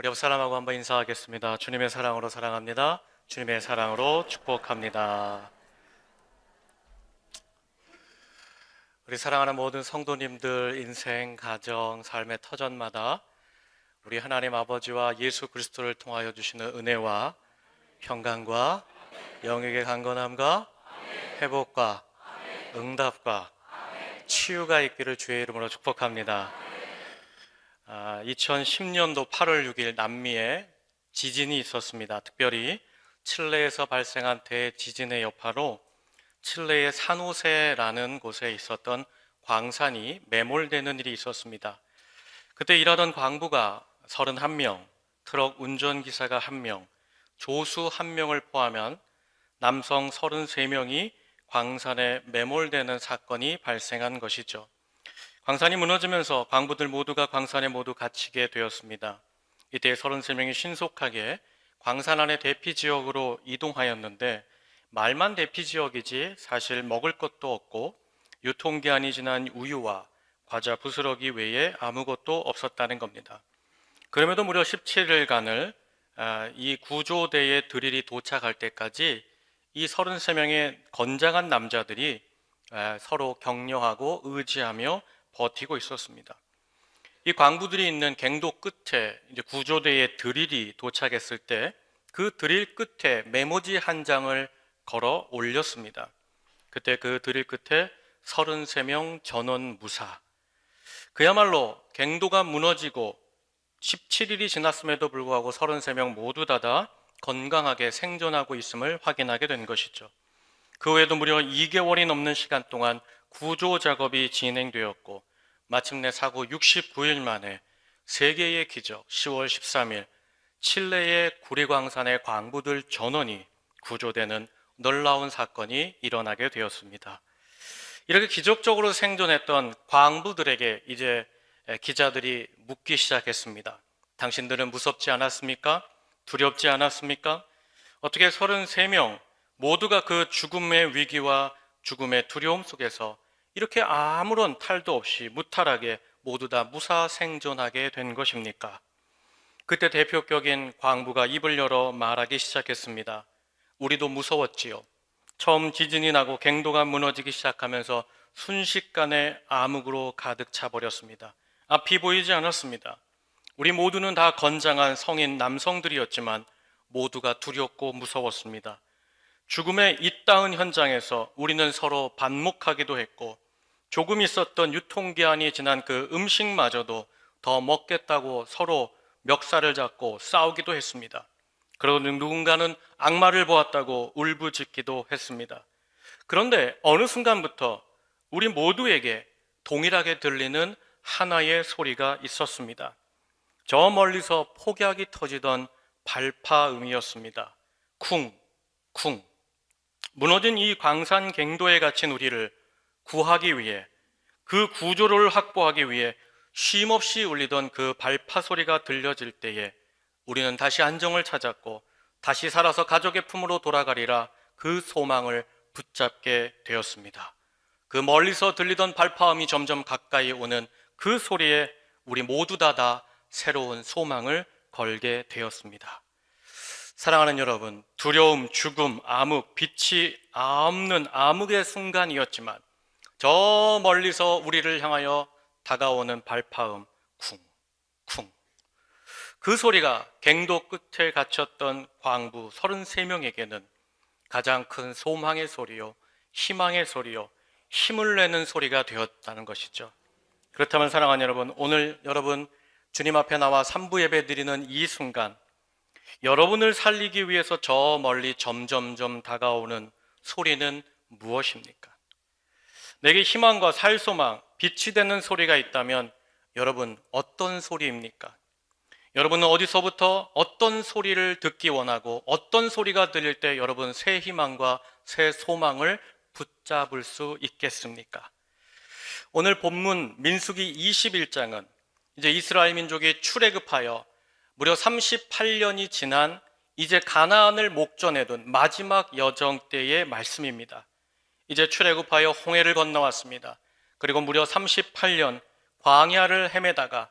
우리 옆 사람하고 한번 인사하겠습니다. 주님의 사랑으로 사랑합니다. 주님의 사랑으로 축복합니다. 우리 사랑하는 모든 성도님들 인생, 가정, 삶의 터전마다 우리 하나님 아버지와 예수 그리스도를 통하여 주시는 은혜와 평강과 영역의 강건함과 회복과 응답과 치유가 있기를 주의 이름으로 축복합니다. 2010년도 8월 6일 남미에 지진이 있었습니다. 특별히 칠레에서 발생한 대지진의 여파로 칠레의 산호세라는 곳에 있었던 광산이 매몰되는 일이 있었습니다. 그때 일하던 광부가 31명, 트럭 운전기사가 1명, 조수 1명을 포함한 남성 33명이 광산에 매몰되는 사건이 발생한 것이죠. 광산이 무너지면서 광부들 모두가 광산에 모두 갇히게 되었습니다. 이때 33명이 신속하게 광산 안의 대피지역으로 이동하였는데 말만 대피지역이지 사실 먹을 것도 없고 유통기한이 지난 우유와 과자 부스러기 외에 아무것도 없었다는 겁니다. 그럼에도 무려 17일간을 이 구조대의 드릴이 도착할 때까지 이 33명의 건장한 남자들이 서로 격려하고 의지하며 버티고 있었습니다. 이 광부들이 있는 갱도 끝에 이제 구조대의 드릴이 도착했을 때 그 드릴 끝에 메모지 한 장을 걸어 올렸습니다. 그때 그 드릴 끝에 33명 전원 무사. 그야말로 갱도가 무너지고 17일이 지났음에도 불구하고 33명 모두 다 건강하게 생존하고 있음을 확인하게 된 것이죠. 그 후에도 무려 2개월이 넘는 시간 동안 구조 작업이 진행되었고 마침내 사고 69일 만에 세계의 기적 10월 13일 칠레의 구리광산의 광부들 전원이 구조되는 놀라운 사건이 일어나게 되었습니다. 이렇게 기적적으로 생존했던 광부들에게 이제 기자들이 묻기 시작했습니다. 당신들은 무섭지 않았습니까? 두렵지 않았습니까? 어떻게 33명 모두가 그 죽음의 위기와 죽음의 두려움 속에서 이렇게 아무런 탈도 없이 무탈하게 모두 다 무사 생존하게 된 것입니까? 그때 대표격인 광부가 입을 열어 말하기 시작했습니다. 우리도 무서웠지요. 처음 지진이 나고 갱도가 무너지기 시작하면서 순식간에 암흑으로 가득 차버렸습니다. 앞이 보이지 않았습니다. 우리 모두는 다 건장한 성인 남성들이었지만 모두가 두렵고 무서웠습니다. 죽음의 잇따은 현장에서 우리는 서로 반목하기도 했고 조금 있었던 유통기한이 지난 그 음식마저도 더 먹겠다고 서로 멱살을 잡고 싸우기도 했습니다. 그리고 누군가는 악마를 보았다고 울부짖기도 했습니다. 그런데 어느 순간부터 우리 모두에게 동일하게 들리는 하나의 소리가 있었습니다. 저 멀리서 폭약이 터지던 발파음이었습니다. 쿵, 쿵. 무너진 이 광산 갱도에 갇힌 우리를 구하기 위해, 그 구조를 확보하기 위해 쉼없이 울리던 그 발파 소리가 들려질 때에 우리는 다시 안정을 찾았고 다시 살아서 가족의 품으로 돌아가리라 그 소망을 붙잡게 되었습니다. 그 멀리서 들리던 발파음이 점점 가까이 오는 그 소리에 우리 모두 다 새로운 소망을 걸게 되었습니다. 사랑하는 여러분, 두려움, 죽음, 암흑, 빛이 없는 암흑의 순간이었지만 저 멀리서 우리를 향하여 다가오는 발파음, 쿵, 쿵. 그 소리가 갱도 끝에 갇혔던 광부 33명에게는 가장 큰 소망의 소리요, 희망의 소리요, 힘을 내는 소리가 되었다는 것이죠. 그렇다면 사랑하는 여러분, 오늘 여러분 주님 앞에 나와 삼부 예배 드리는 이 순간 여러분을 살리기 위해서 저 멀리 점점점 다가오는 소리는 무엇입니까? 내게 희망과 살소망, 빛이 되는 소리가 있다면 여러분 어떤 소리입니까? 여러분은 어디서부터 어떤 소리를 듣기 원하고 어떤 소리가 들릴 때 여러분 새 희망과 새 소망을 붙잡을 수 있겠습니까? 오늘 본문 민수기 21장은 이제 이스라엘 민족이 출애굽하여 무려 38년이 지난 이제 가나안을 목전에 둔 마지막 여정 때의 말씀입니다. 이제 출애굽하여 홍해를 건너왔습니다. 그리고 무려 38년 광야를 헤매다가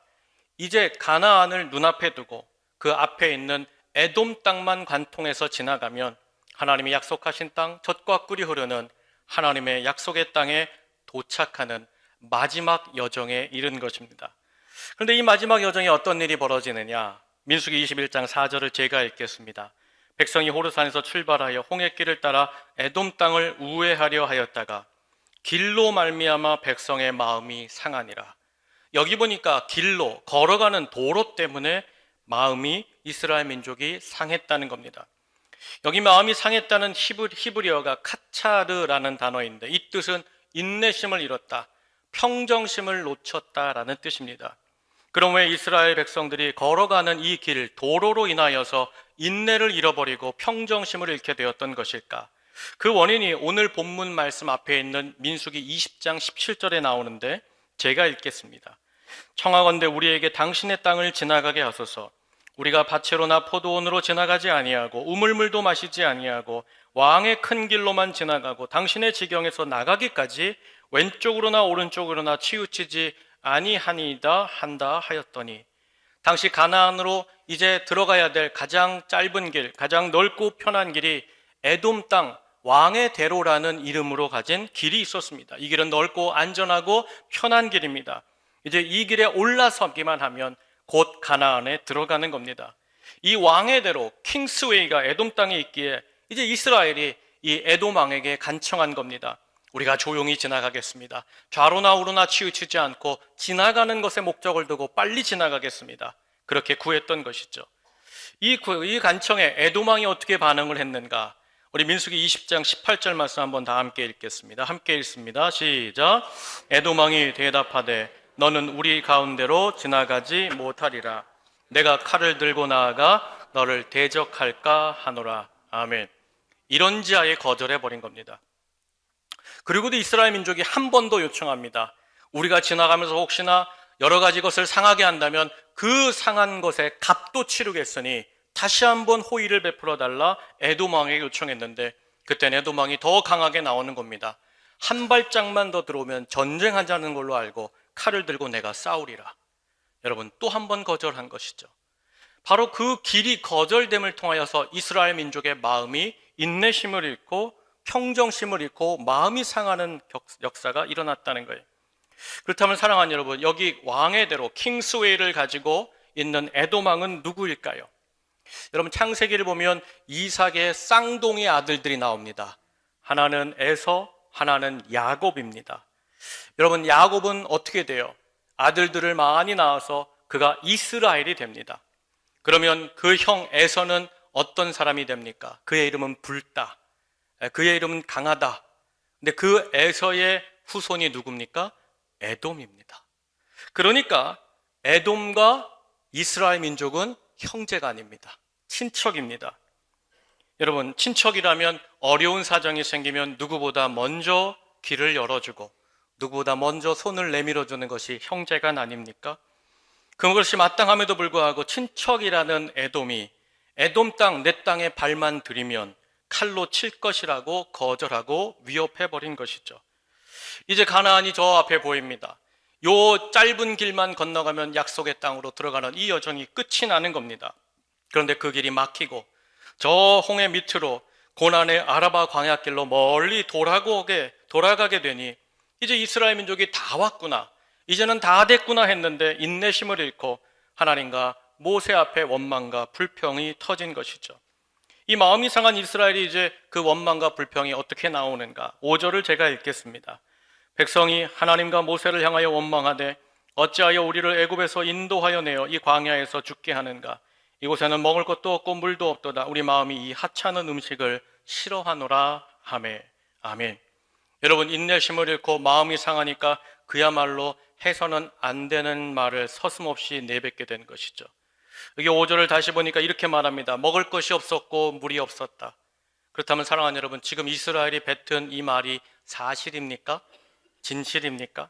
이제 가나안을 눈앞에 두고 그 앞에 있는 에돔 땅만 관통해서 지나가면 하나님이 약속하신 땅, 젖과 꿀이 흐르는 하나님의 약속의 땅에 도착하는 마지막 여정에 이른 것입니다. 그런데 이 마지막 여정에 어떤 일이 벌어지느냐? 민수기 21장 4절을 제가 읽겠습니다. 백성이 호르산에서 출발하여 홍해길을 따라 에돔 땅을 우회하려 하였다가 길로 말미암아 백성의 마음이 상하니라. 여기 보니까 길로 걸어가는 도로 때문에 마음이 이스라엘 민족이 상했다는 겁니다. 여기 마음이 상했다는 히브리어가 카차르라는 단어인데 이 뜻은 인내심을 잃었다, 평정심을 놓쳤다라는 뜻입니다. 그럼 왜 이스라엘 백성들이 걸어가는 이 길, 도로로 인하여서 인내를 잃어버리고 평정심을 잃게 되었던 것일까? 그 원인이 오늘 본문 말씀 앞에 있는 민수기 20장 17절에 나오는데 제가 읽겠습니다. 청하건대 우리에게 당신의 땅을 지나가게 하소서. 우리가 밭으로나 포도원으로 지나가지 아니하고 우물물도 마시지 아니하고 왕의 큰 길로만 지나가고 당신의 지경에서 나가기까지 왼쪽으로나 오른쪽으로나 치우치지 아니하니이다 한다 하였더니, 당시 가나안으로 이제 들어가야 될 가장 짧은 길, 가장 넓고 편한 길이 에돔 땅 왕의 대로라는 이름으로 가진 길이 있었습니다. 이 길은 넓고 안전하고 편한 길입니다. 이제 이 길에 올라서기만 하면 곧 가나안에 들어가는 겁니다. 이 왕의 대로 킹스웨이가 에돔 땅에 있기에 이제 이스라엘이 이 에돔 왕에게 간청한 겁니다. 우리가 조용히 지나가겠습니다. 좌로나 우로나 치우치지 않고 지나가는 것에 목적을 두고 빨리 지나가겠습니다. 그렇게 구했던 것이죠. 이 간청에 에돔 왕이 어떻게 반응을 했는가? 우리 민수기 20장 18절 말씀 한번 다 함께 읽겠습니다. 함께 읽습니다. 시작. 에돔 왕이 대답하되 너는 우리 가운데로 지나가지 못하리라. 내가 칼을 들고 나아가 너를 대적할까 하노라. 아멘. 이런지하에 거절해버린 겁니다. 그리고도 이스라엘 민족이 한 번 더 요청합니다. 우리가 지나가면서 혹시나 여러 가지 것을 상하게 한다면 그 상한 것에 값도 치르겠으니 다시 한번 호의를 베풀어 달라 에돔 왕에게 요청했는데, 그때는 에돔 왕이 더 강하게 나오는 겁니다. 한 발짝만 더 들어오면 전쟁하자는 걸로 알고 칼을 들고 내가 싸우리라. 여러분, 또 한 번 거절한 것이죠. 바로 그 길이 거절됨을 통하여서 이스라엘 민족의 마음이 인내심을 잃고 평정심을 잃고 마음이 상하는 역사가 일어났다는 거예요. 그렇다면 사랑하는 여러분, 여기 왕의 대로 킹스웨이를 가지고 있는 에돔 왕은 누구일까요? 여러분, 창세기를 보면 이삭의 쌍둥이 아들들이 나옵니다. 하나는 에서, 하나는 야곱입니다. 여러분, 야곱은 어떻게 돼요? 아들들을 많이 낳아서 그가 이스라엘이 됩니다. 그러면 그 형 에서는 어떤 사람이 됩니까? 그의 이름은 불다, 그의 이름은 강하다. 근데 그 에서의 후손이 누굽니까? 에돔입니다. 그러니까 에돔과 이스라엘 민족은 형제가 아닙니다. 친척입니다. 여러분, 친척이라면 어려운 사정이 생기면 누구보다 먼저 길을 열어주고 누구보다 먼저 손을 내밀어주는 것이 형제가 아닙니까? 그것이 마땅함에도 불구하고 친척이라는 에돔이 에돔 땅, 내 땅에 발만 들이면 칼로 칠 것이라고 거절하고 위협해버린 것이죠. 이제 가나안이 저 앞에 보입니다. 요 짧은 길만 건너가면 약속의 땅으로 들어가는 이 여정이 끝이 나는 겁니다. 그런데 그 길이 막히고 저 홍해 밑으로 고난의 아라바 광야길로 멀리 돌아가게 되니 이제 이스라엘 민족이 다 왔구나, 이제는 다 됐구나 했는데 인내심을 잃고 하나님과 모세 앞에 원망과 불평이 터진 것이죠. 이 마음이 상한 이스라엘이 이제 그 원망과 불평이 어떻게 나오는가? 5절을 제가 읽겠습니다. 백성이 하나님과 모세를 향하여 원망하되 어찌하여 우리를 애굽에서 인도하여 내어 이 광야에서 죽게 하는가? 이곳에는 먹을 것도 없고 물도 없도다. 우리 마음이 이 하찮은 음식을 싫어하노라 하매. 아멘. 여러분, 인내심을 잃고 마음이 상하니까 그야말로 해서는 안 되는 말을 서슴없이 내뱉게 된 것이죠. 여기 5절을 다시 보니까 이렇게 말합니다. 먹을 것이 없었고 물이 없었다. 그렇다면 사랑하는 여러분, 지금 이스라엘이 뱉은 이 말이 사실입니까? 진실입니까?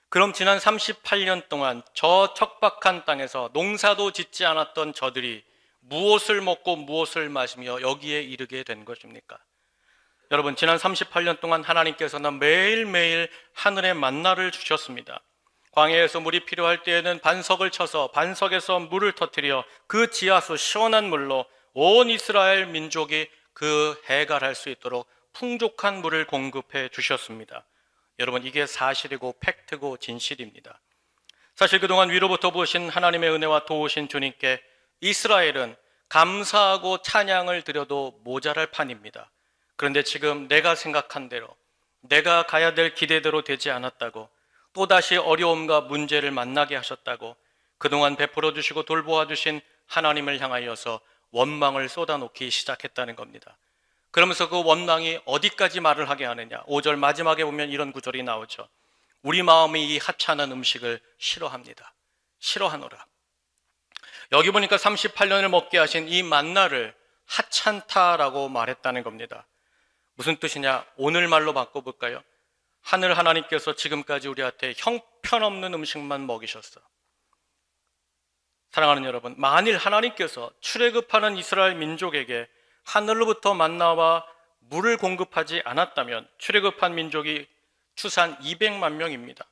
그럼 지난 38년 동안 저 척박한 땅에서 농사도 짓지 않았던 저들이 무엇을 먹고 무엇을 마시며 여기에 이르게 된 것입니까? 여러분, 지난 38년 동안 하나님께서는 매일매일 하늘의 만나를 주셨습니다. 광야에서 물이 필요할 때에는 반석을 쳐서 반석에서 물을 터뜨려 그 지하수 시원한 물로 온 이스라엘 민족이 그 해갈할 수 있도록 풍족한 물을 공급해 주셨습니다. 여러분, 이게 사실이고 팩트고 진실입니다. 사실 그동안 위로부터 부으신 하나님의 은혜와 도우신 주님께 이스라엘은 감사하고 찬양을 드려도 모자랄 판입니다. 그런데 지금 내가 생각한 대로, 내가 가야 될 기대대로 되지 않았다고, 또다시 어려움과 문제를 만나게 하셨다고 그동안 베풀어 주시고 돌보아 주신 하나님을 향하여서 원망을 쏟아놓기 시작했다는 겁니다. 그러면서 그 원망이 어디까지 말을 하게 하느냐, 5절 마지막에 보면 이런 구절이 나오죠. 우리 마음이 이 하찮은 음식을 싫어합니다. 싫어하노라. 여기 보니까 38년을 먹게 하신 이 만나를 하찮다라고 말했다는 겁니다. 무슨 뜻이냐? 오늘 말로 바꿔볼까요? 하늘 하나님께서 지금까지 우리한테 형편없는 음식만 먹이셨어. 사랑하는 여러분, 만일 하나님께서 출애굽하는 이스라엘 민족에게 하늘로부터 만나와 물을 공급하지 않았다면 출애굽한 민족이 추산 200만 명입니다.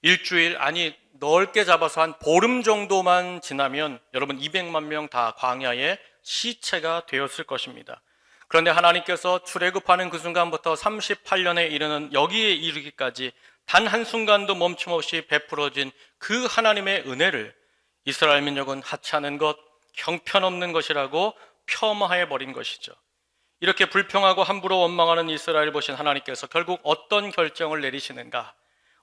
일주일, 아니 넓게 잡아서 한 보름 정도만 지나면 여러분 200만 명 다 광야의 시체가 되었을 것입니다. 그런데 하나님께서 출애굽하는 그 순간부터 38년에 이르는 여기에 이르기까지 단 한순간도 멈춤없이 베풀어진 그 하나님의 은혜를 이스라엘 민족은 하찮은 것, 형편없는 것이라고 폄하해버린 것이죠. 이렇게 불평하고 함부로 원망하는 이스라엘 보신 하나님께서 결국 어떤 결정을 내리시는가?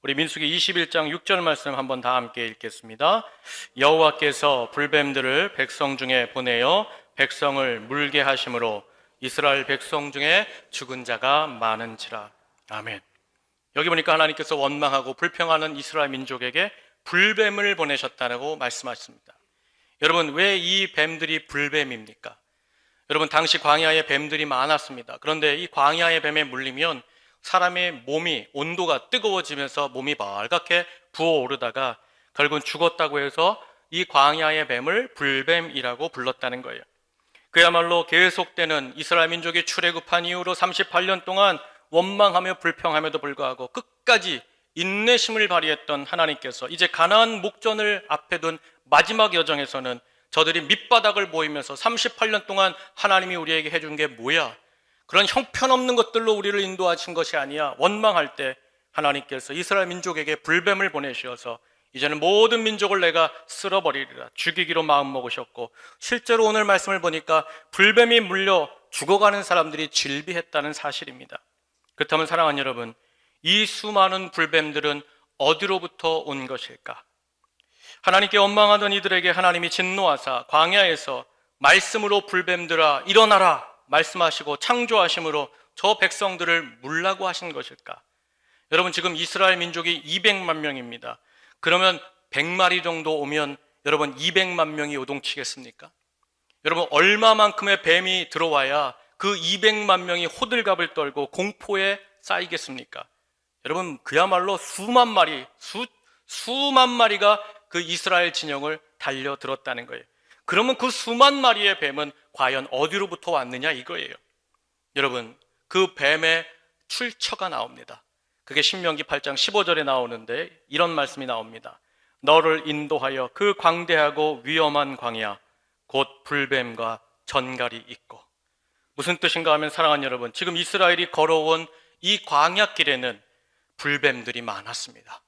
우리 민수기 21장 6절 말씀 한번 다 함께 읽겠습니다. 여호와께서 불뱀들을 백성 중에 보내어 백성을 물게 하심으로 이스라엘 백성 중에 죽은 자가 많은지라. 아멘. 여기 보니까 하나님께서 원망하고 불평하는 이스라엘 민족에게 불뱀을 보내셨다고 말씀하십니다. 여러분, 왜 이 뱀들이 불뱀입니까? 여러분, 당시 광야에 뱀들이 많았습니다. 그런데 이 광야의 뱀에 물리면 사람의 몸이 온도가 뜨거워지면서 몸이 빨갛게 부어오르다가 결국은 죽었다고 해서 이 광야의 뱀을 불뱀이라고 불렀다는 거예요. 그야말로 계속되는 이스라엘 민족이 출애굽한 이후로 38년 동안 원망하며 불평함에도 불구하고 끝까지 인내심을 발휘했던 하나님께서 이제 가나안 목전을 앞에 둔 마지막 여정에서는 저들이 밑바닥을 보이면서 38년 동안 하나님이 우리에게 해준 게 뭐야? 그런 형편없는 것들로 우리를 인도하신 것이 아니야. 원망할 때 하나님께서 이스라엘 민족에게 불뱀을 보내셔서 이제는 모든 민족을 내가 쓸어버리리라 죽이기로 마음먹으셨고, 실제로 오늘 말씀을 보니까 불뱀이 물려 죽어가는 사람들이 질비했다는 사실입니다. 그렇다면 사랑하는 여러분, 이 수많은 불뱀들은 어디로부터 온 것일까? 하나님께 원망하던 이들에게 하나님이 진노하사 광야에서 말씀으로 불뱀들아 일어나라 말씀하시고 창조하심으로 저 백성들을 물라고 하신 것일까? 여러분, 지금 이스라엘 민족이 200만 명입니다. 그러면 100마리 정도 오면 여러분 200만 명이 요동치겠습니까? 여러분, 얼마만큼의 뱀이 들어와야 그 200만 명이 호들갑을 떨고 공포에 쌓이겠습니까? 여러분, 그야말로 수만 마리가 그 이스라엘 진영을 달려들었다는 거예요. 그러면 그 수만 마리의 뱀은 과연 어디로부터 왔느냐 이거예요. 여러분, 그 뱀의 출처가 나옵니다. 그게 신명기 8장 15절에 나오는데 이런 말씀이 나옵니다. 너를 인도하여 그 광대하고 위험한 광야 곧 불뱀과 전갈이 있고. 무슨 뜻인가 하면 사랑하는 여러분, 지금 이스라엘이 걸어온 이 광야길에는 불뱀들이 많았습니다.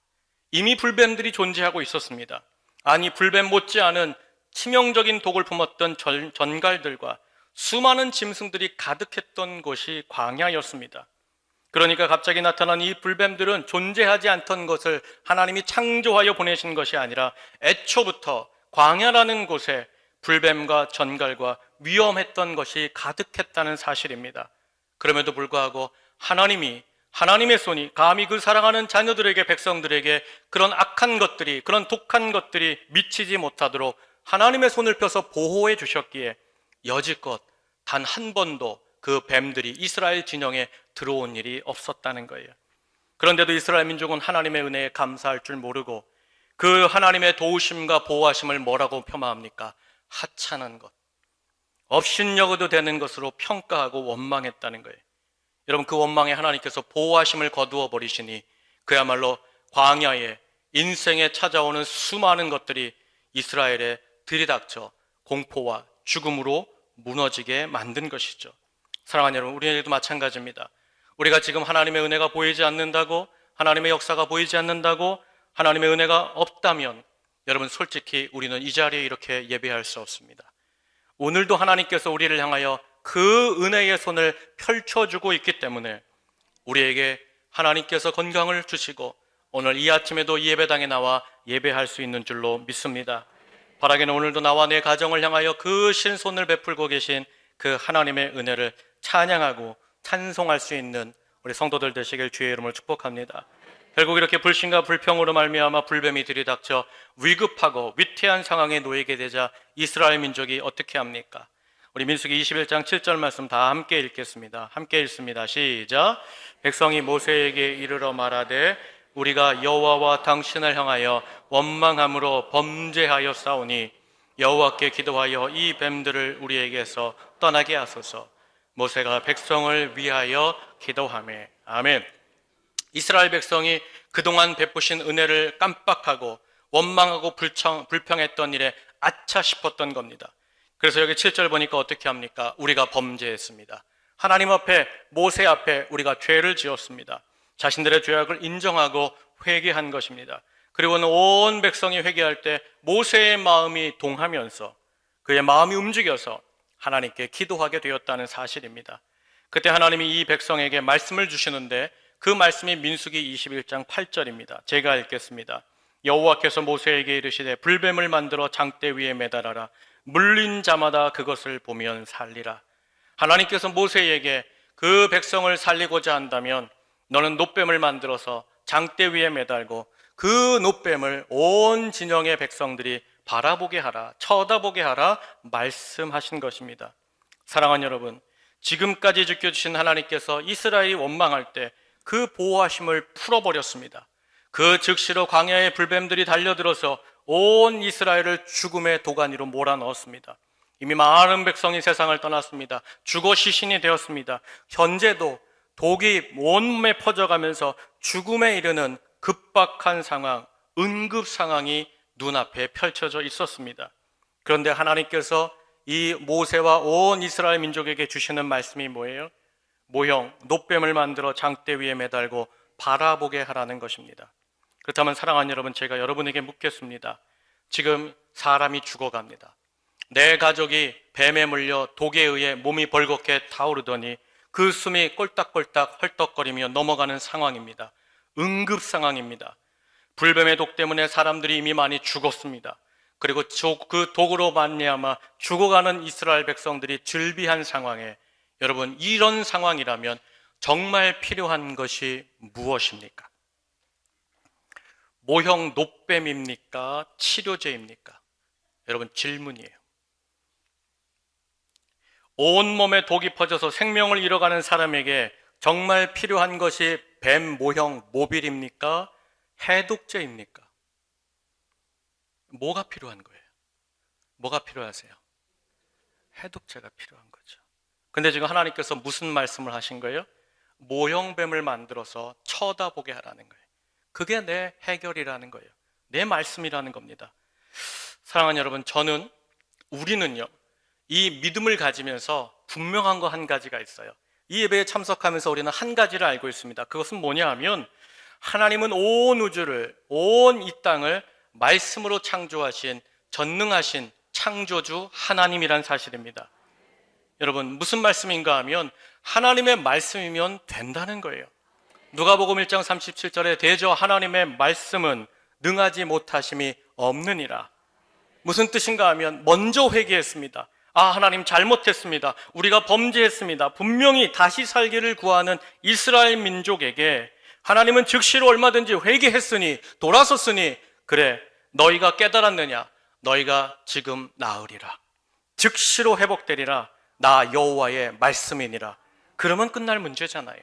이미 불뱀들이 존재하고 있었습니다. 아니, 불뱀 못지않은 치명적인 독을 품었던 전갈들과 수많은 짐승들이 가득했던 곳이 광야였습니다. 그러니까 갑자기 나타난 이 불뱀들은 존재하지 않던 것을 하나님이 창조하여 보내신 것이 아니라 애초부터 광야라는 곳에 불뱀과 전갈과 위험했던 것이 가득했다는 사실입니다. 그럼에도 불구하고 하나님의 손이 감히 그 사랑하는 자녀들에게, 백성들에게 그런 악한 것들이, 그런 독한 것들이 미치지 못하도록 하나님의 손을 펴서 보호해 주셨기에 여지껏 단 한 번도 그 뱀들이 이스라엘 진영에 들어온 일이 없었다는 거예요. 그런데도 이스라엘 민족은 하나님의 은혜에 감사할 줄 모르고 그 하나님의 도우심과 보호하심을 뭐라고 폄하합니까? 하찮은 것, 업신여겨도 되는 것으로 평가하고 원망했다는 거예요. 여러분, 그 원망에 하나님께서 보호하심을 거두어 버리시니 그야말로 광야에 인생에 찾아오는 수많은 것들이 이스라엘에 들이닥쳐 공포와 죽음으로 무너지게 만든 것이죠. 사랑하는 여러분, 우리에게도 마찬가지입니다. 우리가 지금 하나님의 은혜가 보이지 않는다고, 하나님의 역사가 보이지 않는다고, 하나님의 은혜가 없다면 여러분, 솔직히 우리는 이 자리에 이렇게 예배할 수 없습니다. 오늘도 하나님께서 우리를 향하여 그 은혜의 손을 펼쳐주고 있기 때문에 우리에게 하나님께서 건강을 주시고 오늘 이 아침에도 이 예배당에 나와 예배할 수 있는 줄로 믿습니다. 바라기는 오늘도 나와 내 가정을 향하여 그 신손을 베풀고 계신 그 하나님의 은혜를 찬양하고 찬송할 수 있는 우리 성도들 되시길 주의 이름으로 축복합니다. 결국 이렇게 불신과 불평으로 말미암아 불뱀이 들이닥쳐 위급하고 위태한 상황에 놓이게 되자 이스라엘 민족이 어떻게 합니까? 우리 민수기 21장 7절 말씀 다 함께 읽겠습니다. 함께 읽습니다. 시작. 백성이 모세에게 이르러 말하되 우리가 여호와와 당신을 향하여 원망함으로 범죄하여 싸우니 여호와께 기도하여 이 뱀들을 우리에게서 떠나게 하소서. 모세가 백성을 위하여 기도하매. 아멘. 이스라엘 백성이 그동안 베푸신 은혜를 깜빡하고 원망하고 불평했던 일에 아차 싶었던 겁니다. 그래서 여기 7절 보니까 어떻게 합니까? 우리가 범죄했습니다. 하나님 앞에, 모세 앞에 우리가 죄를 지었습니다. 자신들의 죄악을 인정하고 회개한 것입니다. 그리고는 온 백성이 회개할 때 모세의 마음이 동하면서 그의 마음이 움직여서 하나님께 기도하게 되었다는 사실입니다. 그때 하나님이 이 백성에게 말씀을 주시는데 그 말씀이 민수기 21장 8절입니다. 제가 읽겠습니다. 여호와께서 모세에게 이르시되 불뱀을 만들어 장대 위에 매달아라. 물린 자마다 그것을 보면 살리라. 하나님께서 모세에게 그 백성을 살리고자 한다면 너는 놋뱀을 만들어서 장대 위에 매달고 그 놋뱀을 온 진영의 백성들이 바라보게 하라, 쳐다보게 하라 말씀하신 것입니다. 사랑하는 여러분, 지금까지 지켜주신 하나님께서 이스라엘이 원망할 때 그 보호하심을 풀어버렸습니다. 그 즉시로 광야의 불뱀들이 달려들어서 온 이스라엘을 죽음의 도가니로 몰아넣었습니다. 이미 많은 백성이 세상을 떠났습니다. 죽어 시신이 되었습니다. 현재도 독이 온몸에 퍼져가면서 죽음에 이르는 급박한 상황, 응급 상황이 눈앞에 펼쳐져 있었습니다. 그런데 하나님께서 이 모세와 온 이스라엘 민족에게 주시는 말씀이 뭐예요? 모형, 놋뱀을 만들어 장대 위에 매달고 바라보게 하라는 것입니다. 그렇다면 사랑하는 여러분, 제가 여러분에게 묻겠습니다. 지금 사람이 죽어갑니다. 내 가족이 뱀에 물려 독에 의해 몸이 벌겋게 타오르더니 그 숨이 꼴딱꼴딱 헐떡거리며 넘어가는 상황입니다. 응급 상황입니다. 불뱀의 독 때문에 사람들이 이미 많이 죽었습니다. 그리고 그 독으로 말미암아 죽어가는 이스라엘 백성들이 즐비한 상황에 여러분, 이런 상황이라면 정말 필요한 것이 무엇입니까? 모형 놋뱀입니까? 치료제입니까? 여러분, 질문이에요. 온몸에 독이 퍼져서 생명을 잃어가는 사람에게 정말 필요한 것이 뱀 모형 모빌입니까? 해독제입니까? 뭐가 필요한 거예요? 뭐가 필요하세요? 해독제가 필요한 거죠. 근데 지금 하나님께서 무슨 말씀을 하신 거예요? 모형뱀을 만들어서 쳐다보게 하라는 거예요. 그게 내 해결이라는 거예요. 내 말씀이라는 겁니다. 사랑하는 여러분, 우리는요, 이 믿음을 가지면서 분명한 거 한 가지가 있어요. 이 예배에 참석하면서 우리는 한 가지를 알고 있습니다. 그것은 뭐냐 하면 하나님은 온 우주를, 온 이 땅을 말씀으로 창조하신 전능하신 창조주 하나님이란 사실입니다. 여러분, 무슨 말씀인가 하면 하나님의 말씀이면 된다는 거예요. 누가복음 1장 37절에 대저 하나님의 말씀은 능하지 못하심이 없느니라. 무슨 뜻인가 하면 먼저 회개했습니다. 하나님 잘못했습니다. 우리가 범죄했습니다. 분명히 다시 살기를 구하는 이스라엘 민족에게 하나님은 즉시로 얼마든지 회개했으니 돌아섰으니 그래 너희가 깨달았느냐? 너희가 지금 나으리라. 즉시로 회복되리라. 나 여호와의 말씀이니라. 그러면 끝날 문제잖아요.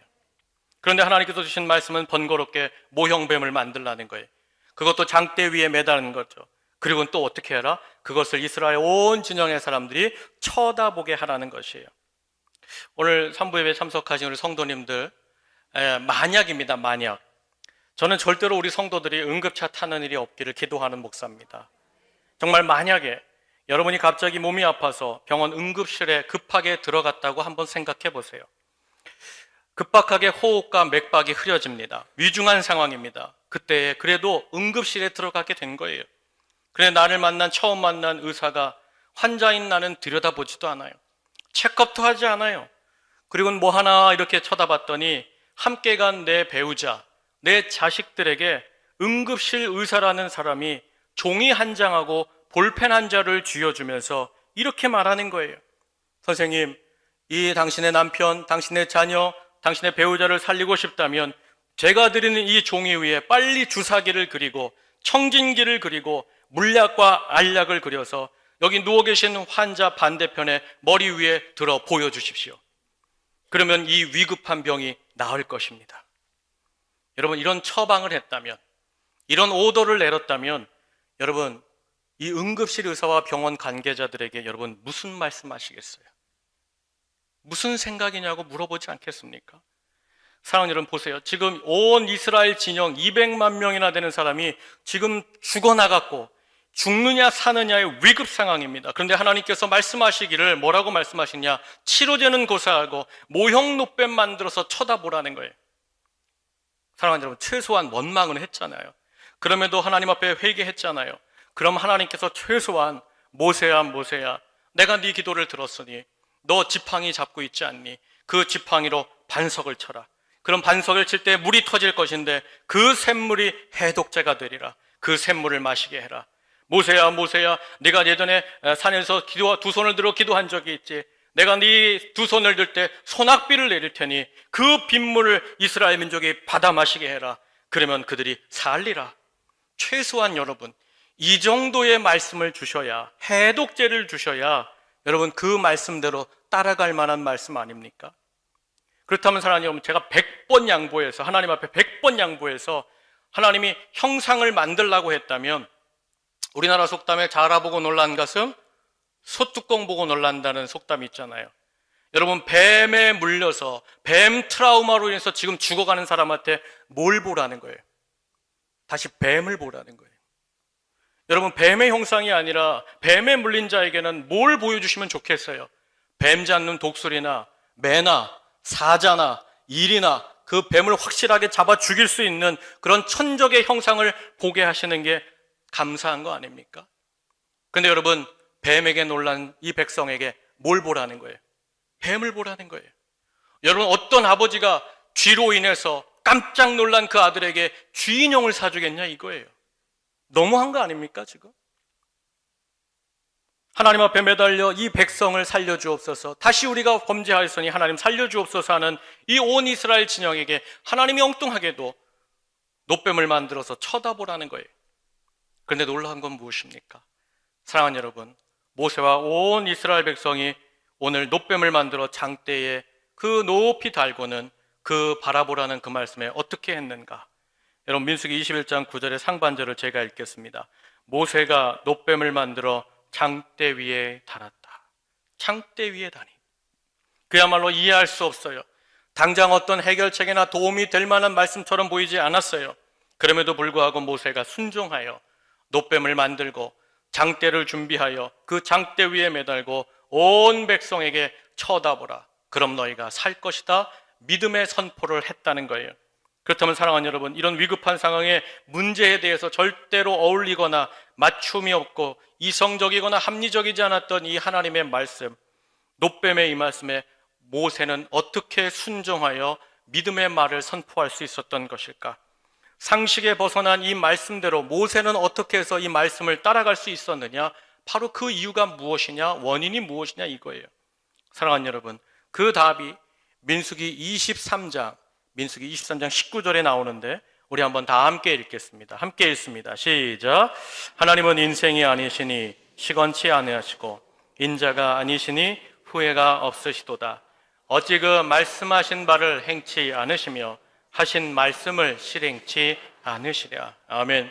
그런데 하나님께서 주신 말씀은 번거롭게 모형뱀을 만들라는 거예요. 그것도 장대 위에 매다는 거죠. 그리고 또 어떻게 해라? 그것을 이스라엘 온 진영의 사람들이 쳐다보게 하라는 것이에요. 오늘 3부 예배 참석하신 우리 성도님들, 만약입니다. 만약 저는 절대로 우리 성도들이 응급차 타는 일이 없기를 기도하는 목사입니다. 정말 만약에 여러분이 갑자기 몸이 아파서 병원 응급실에 급하게 들어갔다고 한번 생각해 보세요. 급박하게 호흡과 맥박이 흐려집니다. 위중한 상황입니다. 그때 그래도 응급실에 들어가게 된 거예요. 그래 나를 처음 만난 의사가 환자인 나는 들여다보지도 않아요. 체크업도 하지 않아요. 그리고 뭐 하나 이렇게 쳐다봤더니 함께 간 내 배우자, 내 자식들에게 응급실 의사라는 사람이 종이 한 장하고 볼펜 한 장을 쥐어주면서 이렇게 말하는 거예요. 선생님, 이 당신의 남편, 당신의 자녀, 당신의 배우자를 살리고 싶다면 제가 드리는 이 종이 위에 빨리 주사기를 그리고 청진기를 그리고 물약과 알약을 그려서 여기 누워 계신 환자 반대편에 머리 위에 들어 보여주십시오. 그러면 이 위급한 병이 나을 것입니다. 여러분, 이런 처방을 했다면, 이런 오더를 내렸다면 여러분, 이 응급실 의사와 병원 관계자들에게 여러분 무슨 말씀하시겠어요? 무슨 생각이냐고 물어보지 않겠습니까? 사랑하는 여러분, 보세요. 지금 온 이스라엘 진영 200만 명이나 되는 사람이 지금 죽어나갔고 죽느냐 사느냐의 위급 상황입니다. 그런데 하나님께서 말씀하시기를 뭐라고 말씀하시냐? 치료제는 고사하고 모형 노뱀 만들어서 쳐다보라는 거예요. 사랑하는 여러분, 최소한 원망은 했잖아요. 그럼에도 하나님 앞에 회개했잖아요. 그럼 하나님께서 최소한 모세야 내가 네 기도를 들었으니 너 지팡이 잡고 있지 않니? 그 지팡이로 반석을 쳐라. 그럼 반석을 칠 때 물이 터질 것인데 그 샘물이 해독제가 되리라. 그 샘물을 마시게 해라. 모세야 네가 예전에 산에서 두 손을 들어 기도한 적이 있지. 내가 네 두 손을 들 때 소낙비를 내릴 테니 그 빗물을 이스라엘 민족이 받아 마시게 해라. 그러면 그들이 살리라. 최소한 여러분, 이 정도의 말씀을 주셔야, 해독제를 주셔야 여러분 그 말씀대로 따라갈 만한 말씀 아닙니까? 그렇다면 사랑하는 여러분, 제가 100번 양보해서, 하나님 앞에 100번 양보해서 하나님이 형상을 만들라고 했다면 우리나라 속담에 자라보고 놀란 가슴, 소뚜껑 보고 놀란다는 속담이 있잖아요. 여러분, 뱀에 물려서 뱀 트라우마로 인해서 지금 죽어가는 사람한테 뭘 보라는 거예요? 다시 뱀을 보라는 거예요. 여러분, 뱀의 형상이 아니라 뱀에 물린 자에게는 뭘 보여주시면 좋겠어요? 뱀 잡는 독수리나 매나 사자나 일이나 그 뱀을 확실하게 잡아 죽일 수 있는 그런 천적의 형상을 보게 하시는 게 감사한 거 아닙니까? 그런데 여러분, 뱀에게 놀란 이 백성에게 뭘 보라는 거예요? 뱀을 보라는 거예요. 여러분, 어떤 아버지가 쥐로 인해서 깜짝 놀란 그 아들에게 쥐인형을 사주겠냐 이거예요. 너무한 거 아닙니까 지금? 하나님 앞에 매달려 이 백성을 살려주옵소서, 다시 우리가 범죄하였으니 하나님 살려주옵소서 하는 이 온 이스라엘 진영에게 하나님이 엉뚱하게도 노뱀을 만들어서 쳐다보라는 거예요. 그런데 놀라운 건 무엇입니까? 사랑하는 여러분, 모세와 온 이스라엘 백성이 오늘 노뱀을 만들어 장대에 그 높이 달고는 그 바라보라는 그 말씀에 어떻게 했는가? 여러분, 민수기 21장 9절의 상반절을 제가 읽겠습니다. 모세가 노뱀을 만들어 장대 위에 달았다. 장대 위에 다니. 그야말로 이해할 수 없어요. 당장 어떤 해결책이나 도움이 될 만한 말씀처럼 보이지 않았어요. 그럼에도 불구하고 모세가 순종하여 노뱀을 만들고 장대를 준비하여 그 장대 위에 매달고 온 백성에게 쳐다보라. 그럼 너희가 살 것이다. 믿음의 선포를 했다는 거예요. 그렇다면 사랑하는 여러분, 이런 위급한 상황에 문제에 대해서 절대로 어울리거나 맞춤이 없고 이성적이거나 합리적이지 않았던 이 하나님의 말씀, 노뱀의 이 말씀에 모세는 어떻게 순종하여 믿음의 말을 선포할 수 있었던 것일까? 상식에 벗어난 이 말씀대로 모세는 어떻게 해서 이 말씀을 따라갈 수 있었느냐? 바로 그 이유가 무엇이냐? 원인이 무엇이냐? 이거예요. 사랑하는 여러분, 그 답이 민수기 23장 19절에 나오는데 우리 한번 다 함께 읽겠습니다. 함께 읽습니다. 시작. 하나님은 인생이 아니시니 시건치 아니하시고 인자가 아니시니 후회가 없으시도다. 어찌 그 말씀하신 바를 행치 않으시며 하신 말씀을 실행치 않으시랴. 아멘.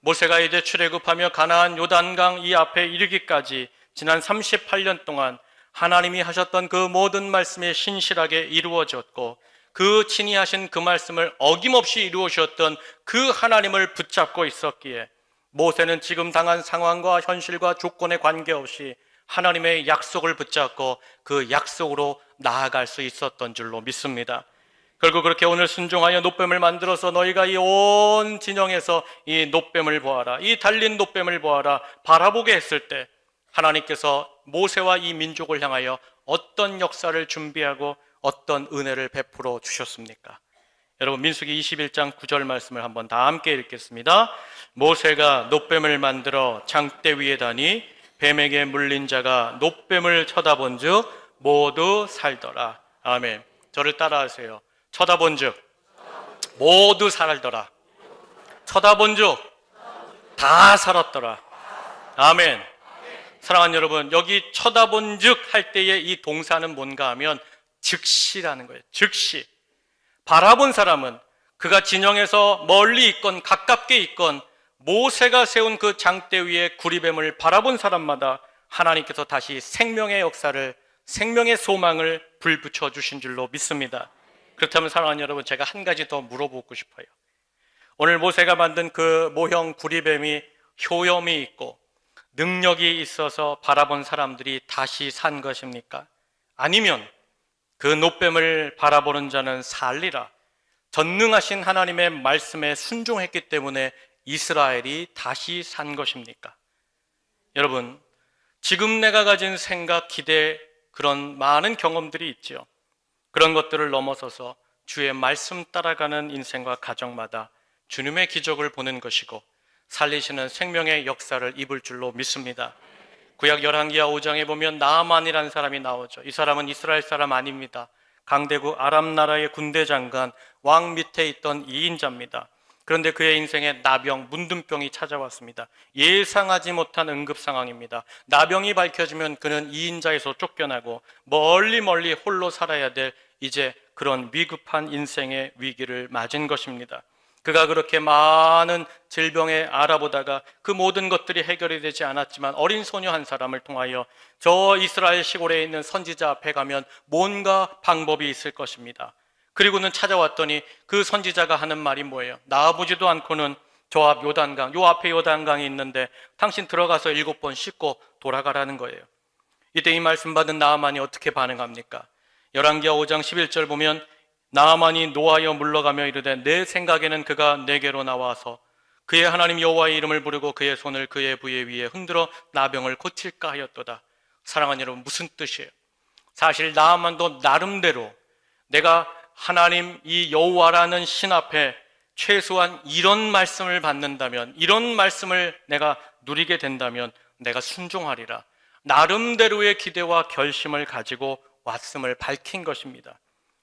모세가 이제 출애굽하며 가나안 요단강 이 앞에 이르기까지 지난 38년 동안 하나님이 하셨던 그 모든 말씀이 신실하게 이루어졌고 그 친히 하신 그 말씀을 어김없이 이루어주셨던 그 하나님을 붙잡고 있었기에 모세는 지금 당한 상황과 현실과 조건에 관계없이 하나님의 약속을 붙잡고 그 약속으로 나아갈 수 있었던 줄로 믿습니다. 결국 그렇게 오늘 순종하여 놋뱀을 만들어서 너희가 이 온 진영에서 이 놋뱀을 보아라, 이 달린 놋뱀을 보아라 바라보게 했을 때 하나님께서 모세와 이 민족을 향하여 어떤 역사를 준비하고 어떤 은혜를 베풀어 주셨습니까? 여러분, 민수기 21장 9절 말씀을 한번 다 함께 읽겠습니다. 모세가 놋뱀을 만들어 장대 위에 다니 뱀에게 물린 자가 놋뱀을 쳐다본 즉 모두 살더라. 아멘. 저를 따라하세요. 쳐다본 즉 모두 살더라. 쳐다본 즉 다 살았더라. 아멘. 사랑하는 여러분, 여기 쳐다본 즉 할 때의 이 동사는 뭔가 하면 즉시라는 거예요. 즉시. 바라본 사람은 그가 진영에서 멀리 있건 가깝게 있건 모세가 세운 그 장대 위에 구리뱀을 바라본 사람마다 하나님께서 다시 생명의 역사를, 생명의 소망을 불붙여 주신 줄로 믿습니다. 그렇다면 사랑하는 여러분, 제가 한 가지 더 물어보고 싶어요. 오늘 모세가 만든 그 모형 구리뱀이 효염이 있고 능력이 있어서 바라본 사람들이 다시 산 것입니까? 아니면 그 놋뱀을 바라보는 자는 살리라, 전능하신 하나님의 말씀에 순종했기 때문에 이스라엘이 다시 산 것입니까? 여러분, 지금 내가 가진 생각, 기대, 그런 많은 경험들이 있죠. 그런 것들을 넘어서서 주의 말씀 따라가는 인생과 가정마다 주님의 기적을 보는 것이고 살리시는 생명의 역사를 입을 줄로 믿습니다. 구약 열왕기하 5장에 보면 나아만이라는 사람이 나오죠. 이 사람은 이스라엘 사람 아닙니다. 강대국 아람 나라의 군대 장관, 왕 밑에 있던 2인자입니다. 그런데 그의 인생에 나병, 문둥병이 찾아왔습니다. 예상하지 못한 응급 상황입니다. 나병이 밝혀지면 그는 2인자에서 쫓겨나고 멀리 홀로 살아야 될 이제 그런 위급한 인생의 위기를 맞은 것입니다. 그가 그렇게 많은 질병에 알아보다가 그 모든 것들이 해결이 되지 않았지만 어린 소녀 한 사람을 통하여 저 이스라엘 시골에 있는 선지자 앞에 가면 뭔가 방법이 있을 것입니다. 그리고는 찾아왔더니 그 선지자가 하는 말이 뭐예요? 나아보지도 않고는 저 앞 요단강, 요 앞에 요단강이 있는데 당신 들어가서 7번 씻고 돌아가라는 거예요. 이때 이 말씀 받은 나아만이 어떻게 반응합니까? 열왕기하 5장 11절 보면 나아만이 노하여 물러가며 이르되 내 생각에는 그가 내게로 나와서 그의 하나님 여호와의 이름을 부르고 그의 손을 그의 부의 위에 흔들어 나병을 고칠까 하였도다. 사랑하는 여러분, 무슨 뜻이에요? 사실 나아만도 나름대로 내가 하나님 이 여호와라는 신 앞에 최소한 이런 말씀을 받는다면, 이런 말씀을 내가 누리게 된다면 내가 순종하리라, 나름대로의 기대와 결심을 가지고 왔음을 밝힌 것입니다.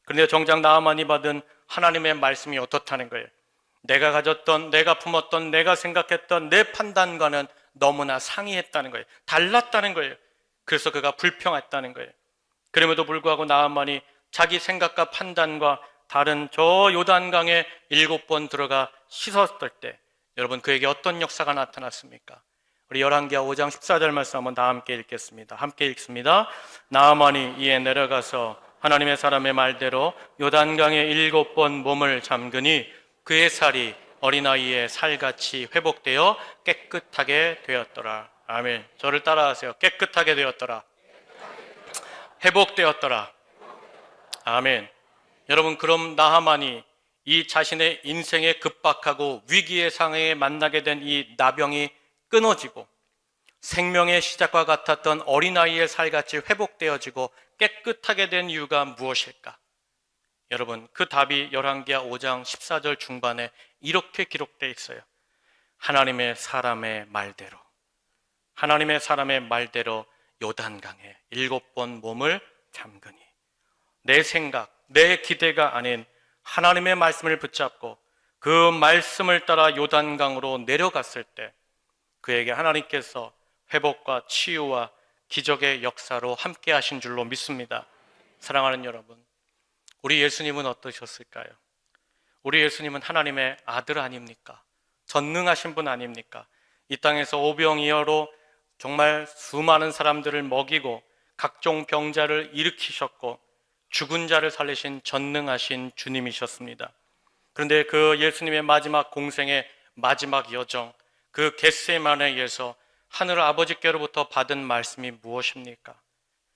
그런데 정작 나아만이 받은 하나님의 말씀이 어떻다는 거예요? 내가 가졌던, 내가 품었던, 내가 생각했던 내 판단과는 너무나 상이했다는 거예요. 달랐다는 거예요. 그래서 그가 불평했다는 거예요. 그럼에도 불구하고 나아만이 자기 생각과 판단과 다른 저 요단강에 7번 들어가 씻었을 때 여러분, 그에게 어떤 역사가 나타났습니까? 우리 열왕기하 5장 14절 말씀 한번 다 함께 읽겠습니다. 함께 읽습니다. 나아만이 이에 내려가서 하나님의 사람의 말대로 요단강에 7번 몸을 잠그니 그의 살이 어린아이의 살같이 회복되어 깨끗하게 되었더라. 아멘. 저를 따라하세요. 깨끗하게 되었더라. 회복되었더라. 아멘. 여러분, 그럼 나하만이 이 자신의 인생에 급박하고 위기의 상황에 만나게 된 이 나병이 끊어지고 생명의 시작과 같았던 어린아이의 살같이 회복되어지고 깨끗하게 된 이유가 무엇일까? 여러분, 그 답이 열왕기하 5장 14절 중반에 이렇게 기록되어 있어요. 하나님의 사람의 말대로, 하나님의 사람의 말대로 요단강에 7번 몸을 잠그니, 내 생각, 내 기대가 아닌 하나님의 말씀을 붙잡고 그 말씀을 따라 요단강으로 내려갔을 때 그에게 하나님께서 회복과 치유와 기적의 역사로 함께 하신 줄로 믿습니다. 사랑하는 여러분, 우리 예수님은 어떠셨을까요? 우리 예수님은 하나님의 아들 아닙니까? 전능하신 분 아닙니까? 이 땅에서 오병이어로 정말 수많은 사람들을 먹이고 각종 병자를 일으키셨고 죽은 자를 살리신 전능하신 주님이셨습니다. 그런데 그 예수님의 마지막 공생의 마지막 여정, 그 겟세마네에서 하늘 아버지께로부터 받은 말씀이 무엇입니까?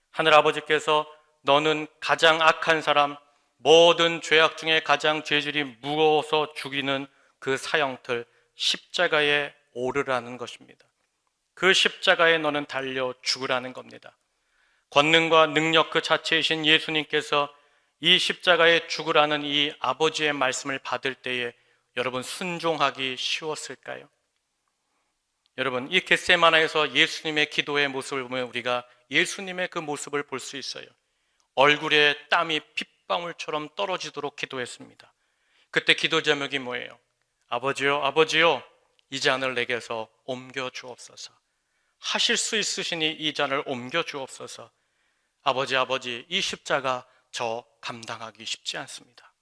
하늘 아버지께서 너는 가장 악한 사람, 모든 죄악 중에 가장 죄질이 무거워서 죽이는 그 사형틀 십자가에 오르라는 것입니다. 그 십자가에 너는 달려 죽으라는 겁니다. 권능과 능력 그 자체이신 예수님께서 이 십자가에 죽으라는 이 아버지의 말씀을 받을 때에 여러분 순종하기 쉬웠을까요? 여러분, 이 겟세마네에서 예수님의 기도의 모습을 보면 우리가 예수님의 그 모습을 볼 수 있어요. 얼굴에 땀이 핏방울처럼 떨어지도록 기도했습니다. 그때 기도 제목이 뭐예요? 아버지요, 아버지요, 이 잔을 내게서 옮겨 주옵소서. 하실 수 있으시니 이 잔을 옮겨 주옵소서. 아버지, 아버지, 이 십자가 저 감당하기 쉽지 않습니다.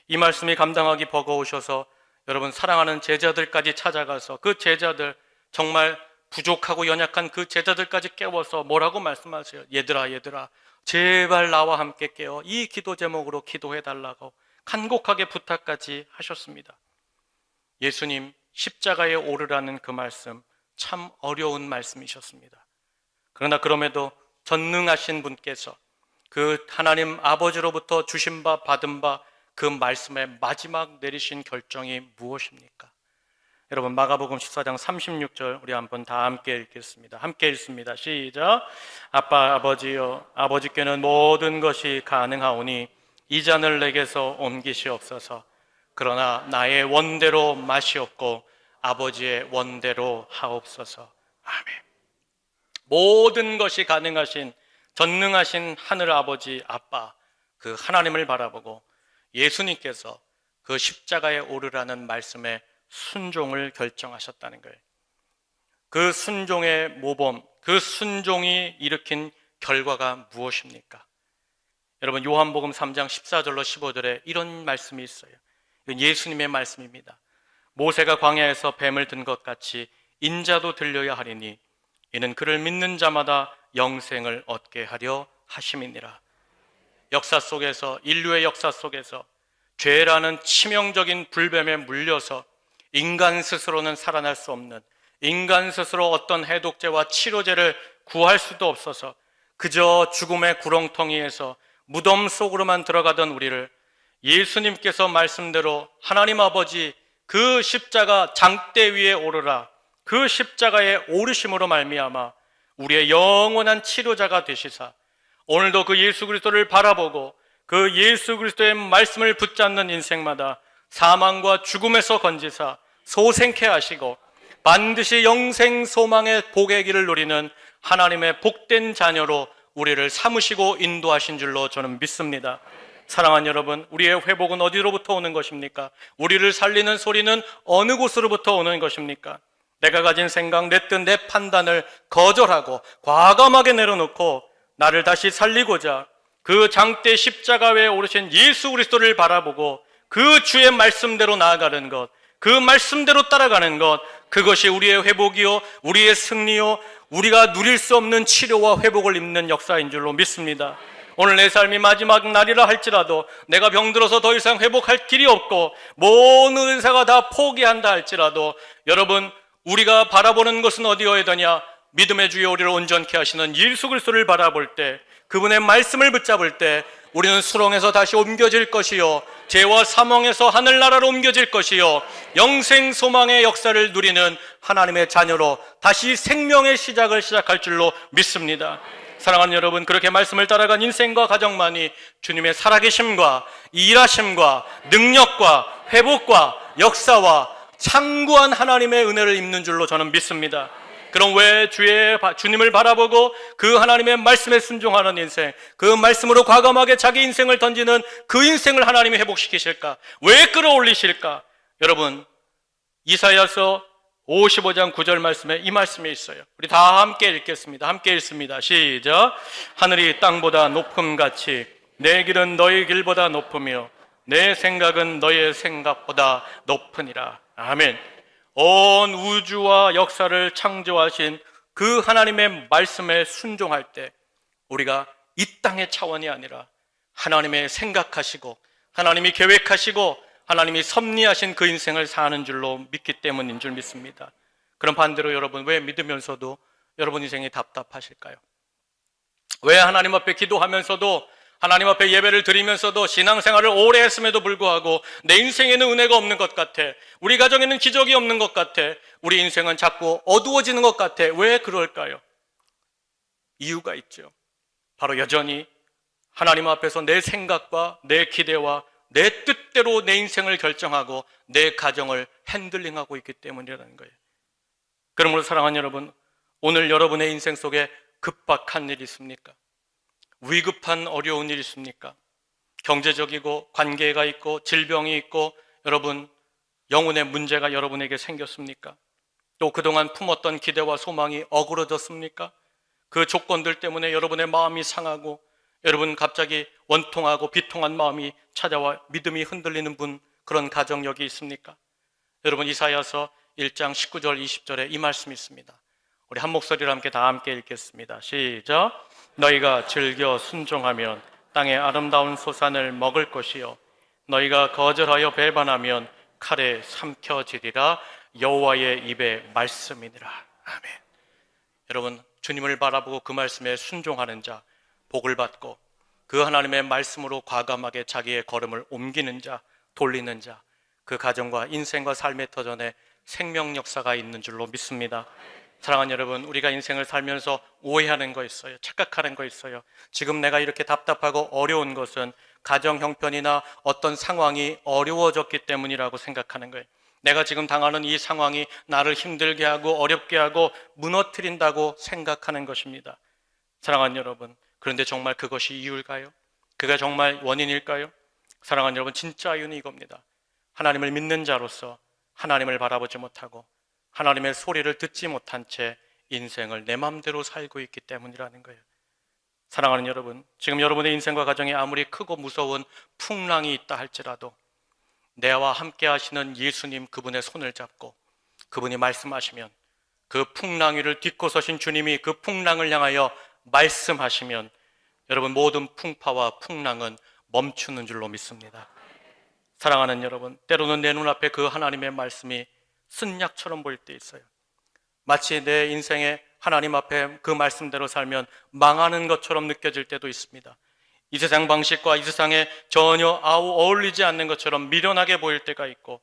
이 말씀이 감당하기 버거우셔서 여러분 사랑하는 제자들까지 찾아가서 그 제자들, 정말 부족하고 연약한 그 제자들까지 깨워서 뭐라고 말씀하세요? 얘들아, 얘들아, 제발 나와 함께 깨어 이 기도 제목으로 기도해달라고 간곡하게 부탁까지 하셨습니다. 예수님 십자가에 오르라는 그 말씀 참 어려운 말씀이셨습니다. 그러나 그럼에도 전능하신 분께서 그 하나님 아버지로부터 주신 바 받은 바 그 말씀의 마지막 내리신 결정이 무엇입니까? 여러분 마가복음 14장 36절 우리 한번 다 함께 읽겠습니다. 함께 읽습니다. 시작. 아빠 아버지여, 아버지께는 모든 것이 가능하오니 이 잔을 내게서 옮기시옵소서. 그러나 나의 원대로 마시옵고 아버지의 원대로 하옵소서. 아멘. 모든 것이 가능하신 전능하신 하늘 아버지 아빠, 그 하나님을 바라보고 예수님께서 그 십자가에 오르라는 말씀에 순종을 결정하셨다는 거예요. 그 순종의 모범, 그 순종이 일으킨 결과가 무엇입니까? 여러분 요한복음 3장 14절로 15절에 이런 말씀이 있어요. 이건 예수님의 말씀입니다. 모세가 광야에서 뱀을 든 것 같이 인자도 들려야 하리니 이는 그를 믿는 자마다 영생을 얻게 하려 하심이니라. 역사 속에서, 인류의 역사 속에서 죄라는 치명적인 불뱀에 물려서 인간 스스로는 살아날 수 없는, 인간 스스로 어떤 해독제와 치료제를 구할 수도 없어서 그저 죽음의 구렁텅이에서 무덤 속으로만 들어가던 우리를 예수님께서 말씀대로 하나님 아버지 그 십자가 장대 위에 오르라, 그 십자가에 오르심으로 말미암아 우리의 영원한 치료자가 되시사 오늘도 그 예수 그리스도를 바라보고 그 예수 그리스도의 말씀을 붙잡는 인생마다 사망과 죽음에서 건지사 소생케 하시고 반드시 영생 소망의 복의 길을 누리는 하나님의 복된 자녀로 우리를 삼으시고 인도하신 줄로 저는 믿습니다. 사랑하는 여러분, 우리의 회복은 어디로부터 오는 것입니까? 우리를 살리는 소리는 어느 곳으로부터 오는 것입니까? 내가 가진 생각, 내 뜻, 내 판단을 거절하고 과감하게 내려놓고 나를 다시 살리고자 그 장대 십자가에 오르신 예수 그리스도를 바라보고 그 주의 말씀대로 나아가는 것, 그 말씀대로 따라가는 것, 그것이 우리의 회복이요, 우리의 승리요, 우리가 누릴 수 없는 치료와 회복을 입는 역사인 줄로 믿습니다. 오늘 내 삶이 마지막 날이라 할지라도 내가 병들어서 더 이상 회복할 길이 없고 모든 의사가 다 포기한다 할지라도 여러분, 우리가 바라보는 것은 어디여야 되냐? 믿음의 주여 우리를 온전케 하시는 예수 그리스도를 바라볼 때, 그분의 말씀을 붙잡을 때 우리는 수렁에서 다시 옮겨질 것이요, 죄와 사망에서 하늘나라로 옮겨질 것이요, 영생 소망의 역사를 누리는 하나님의 자녀로 다시 생명의 시작을 시작할 줄로 믿습니다. 사랑하는 여러분, 그렇게 말씀을 따라간 인생과 가정만이 주님의 살아계심과 일하심과 능력과 회복과 역사와 창구한 하나님의 은혜를 입는 줄로 저는 믿습니다. 그럼 왜 주님을 바라보고 그 하나님의 말씀에 순종하는 인생, 그 말씀으로 과감하게 자기 인생을 던지는 그 인생을 하나님이 회복시키실까? 왜 끌어올리실까? 여러분, 이사야서 55장 9절 말씀에 이 말씀이 있어요. 우리 다 함께 읽겠습니다. 함께 읽습니다. 시작. 하늘이 땅보다 높음같이 내 길은 너희 길보다 높으며 내 생각은 너의 생각보다 높으니라. 아멘. 온 우주와 역사를 창조하신 그 하나님의 말씀에 순종할 때 우리가 이 땅의 차원이 아니라 하나님의 생각하시고 하나님이 계획하시고 하나님이 섭리하신 그 인생을 사는 줄로 믿기 때문인 줄 믿습니다. 그럼 반대로 여러분, 왜 믿으면서도 여러분 인생이 답답하실까요? 왜 하나님 앞에 기도하면서도 하나님 앞에 예배를 드리면서도 신앙생활을 오래 했음에도 불구하고 내 인생에는 은혜가 없는 것 같아, 우리 가정에는 기적이 없는 것 같아, 우리 인생은 자꾸 어두워지는 것 같아? 왜 그럴까요? 이유가 있죠. 바로 여전히 하나님 앞에서 내 생각과 내 기대와 내 뜻대로 내 인생을 결정하고 내 가정을 핸들링하고 있기 때문이라는 거예요. 그러므로 사랑하는 여러분, 오늘 여러분의 인생 속에 급박한 일이 있습니까? 위급한 어려운 일이 있습니까? 경제적이고 관계가 있고 질병이 있고 여러분 영혼의 문제가 여러분에게 생겼습니까? 또 그동안 품었던 기대와 소망이 어그러졌습니까? 그 조건들 때문에 여러분의 마음이 상하고 여러분 갑자기 원통하고 비통한 마음이 찾아와 믿음이 흔들리는 분, 그런 가정 여기 있습니까? 여러분 이사야서 1장 19절 20절에 이 말씀이 있습니다. 우리 한 목소리로 다 함께 읽겠습니다. 시작. 너희가 즐겨 순종하면 땅의 아름다운 소산을 먹을 것이요 너희가 거절하여 배반하면 칼에 삼켜지리라. 여호와의 입의 말씀이니라. 아멘. 여러분, 주님을 바라보고 그 말씀에 순종하는 자 복을 받고 그 하나님의 말씀으로 과감하게 자기의 걸음을 옮기는 자, 돌리는 자, 그 가정과 인생과 삶의 터전에 생명 역사가 있는 줄로 믿습니다. 사랑하는 여러분, 우리가 인생을 살면서 오해하는 거 있어요. 착각하는 거 있어요. 지금 내가 이렇게 답답하고 어려운 것은 가정 형편이나 어떤 상황이 어려워졌기 때문이라고 생각하는 거예요. 내가 지금 당하는 이 상황이 나를 힘들게 하고 어렵게 하고 무너뜨린다고 생각하는 것입니다. 사랑하는 여러분, 그런데 정말 그것이 이유일까요? 그가 정말 원인일까요? 사랑하는 여러분, 진짜 이유는 이겁니다. 하나님을 믿는 자로서 하나님을 바라보지 못하고 하나님의 소리를 듣지 못한 채 인생을 내 마음대로 살고 있기 때문이라는 거예요. 사랑하는 여러분, 지금 여러분의 인생과 가정에 아무리 크고 무서운 풍랑이 있다 할지라도 내와 함께 하시는 예수님, 그분의 손을 잡고 그분이 말씀하시면, 그 풍랑 위를 딛고 서신 주님이 그 풍랑을 향하여 말씀하시면 여러분, 모든 풍파와 풍랑은 멈추는 줄로 믿습니다. 사랑하는 여러분, 때로는 내 눈앞에 그 하나님의 말씀이 쓴약처럼 보일 때 있어요. 마치 내 인생에 하나님 앞에 그 말씀대로 살면 망하는 것처럼 느껴질 때도 있습니다. 이 세상 방식과 이 세상에 전혀 어울리지 않는 것처럼 미련하게 보일 때가 있고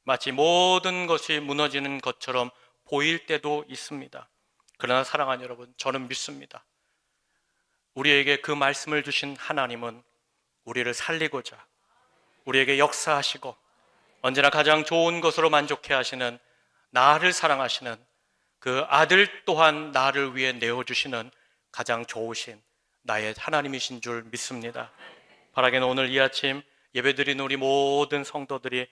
마치 모든 것이 무너지는 것처럼 보일 때도 있습니다. 그러나 사랑하는 여러분, 저는 믿습니다. 우리에게 그 말씀을 주신 하나님은 우리를 살리고자 우리에게 역사하시고 언제나 가장 좋은 것으로 만족해 하시는, 나를 사랑하시는 그 아들 또한 나를 위해 내어주시는 가장 좋으신 나의 하나님이신 줄 믿습니다. 바라기는 오늘 이 아침 예배드리는 우리 모든 성도들이